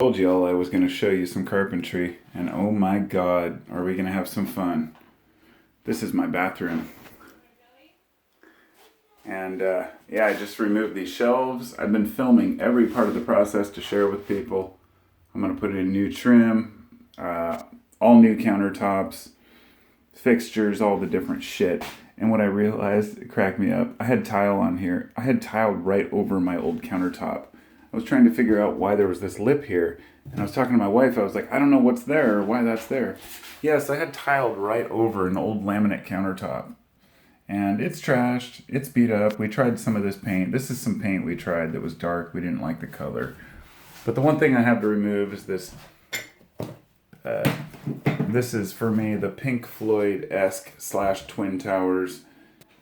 Told y'all I was going to show you some carpentry, and oh my god, are we going to have some fun. This is my bathroom. And yeah, I just removed these shelves. I've been filming every part of the process to share with people. I'm going to put in new trim, all new countertops, fixtures, all the different shit. And what I realized, it cracked me up, I had tile on here. I had tile right over my old countertop. I was trying to figure out why there was this lip here. And I was talking to my wife. I was like, I don't know what's there or why that's there. Yes, I had tiled right over an old laminate countertop. And it's trashed. It's beat up. We tried some of this paint. This is some paint we tried that was dark. We didn't like the color. But the one thing I have to remove is this. This is, for me, the Pink Floyd-esque / Twin Towers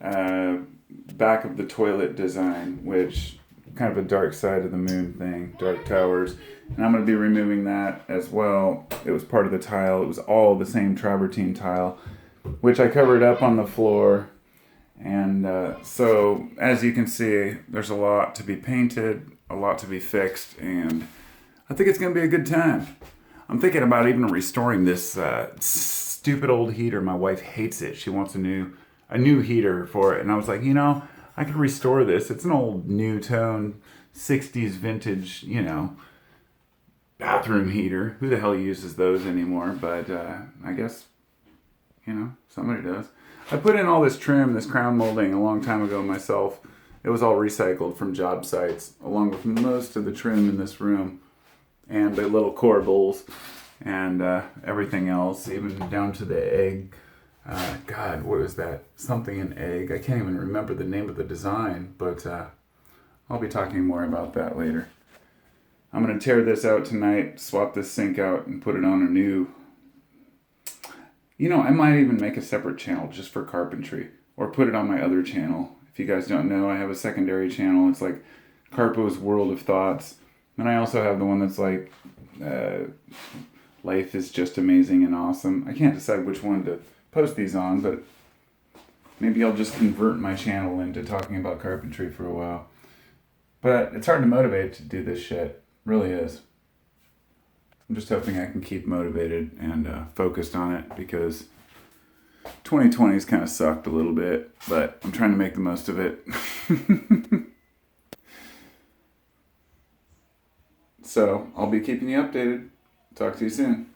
back of the toilet design, which kind of a dark side of the moon thing, dark towers. And I'm going to be removing that as well. It was part of the tile. It was all the same travertine tile, which I covered up on the floor. And so, as you can see, there's a lot to be painted, a lot to be fixed, and I think it's going to be a good time. I'm thinking about even restoring this stupid old heater. My wife hates it. She wants a new heater for it. And I was like, I could restore this. It's an old new tone, 60s vintage, bathroom heater. Who the hell uses those anymore? But I guess, somebody does. I put in all this trim, this crown molding a long time ago myself. It was all recycled from job sites, along with most of the trim in this room. And the little corbels and everything else, even down to the egg. God, what was that? Something in egg. I can't even remember the name of the design, but I'll be talking more about that later. I'm going to tear this out tonight, swap this sink out, and put it on a new... I might even make a separate channel just for carpentry, or put it on my other channel. If you guys don't know, I have a secondary channel. It's like Carpos World of Thoughts. And I also have the one that's like, life is just amazing and awesome. I can't decide which one to post these on, but maybe I'll just convert my channel into talking about carpentry for a while. But it's hard to motivate to do this shit. It really is. I'm just hoping I can keep motivated and focused on it, because 2020's kind of sucked a little bit, but I'm trying to make the most of it. So, I'll be keeping you updated. Talk to you soon.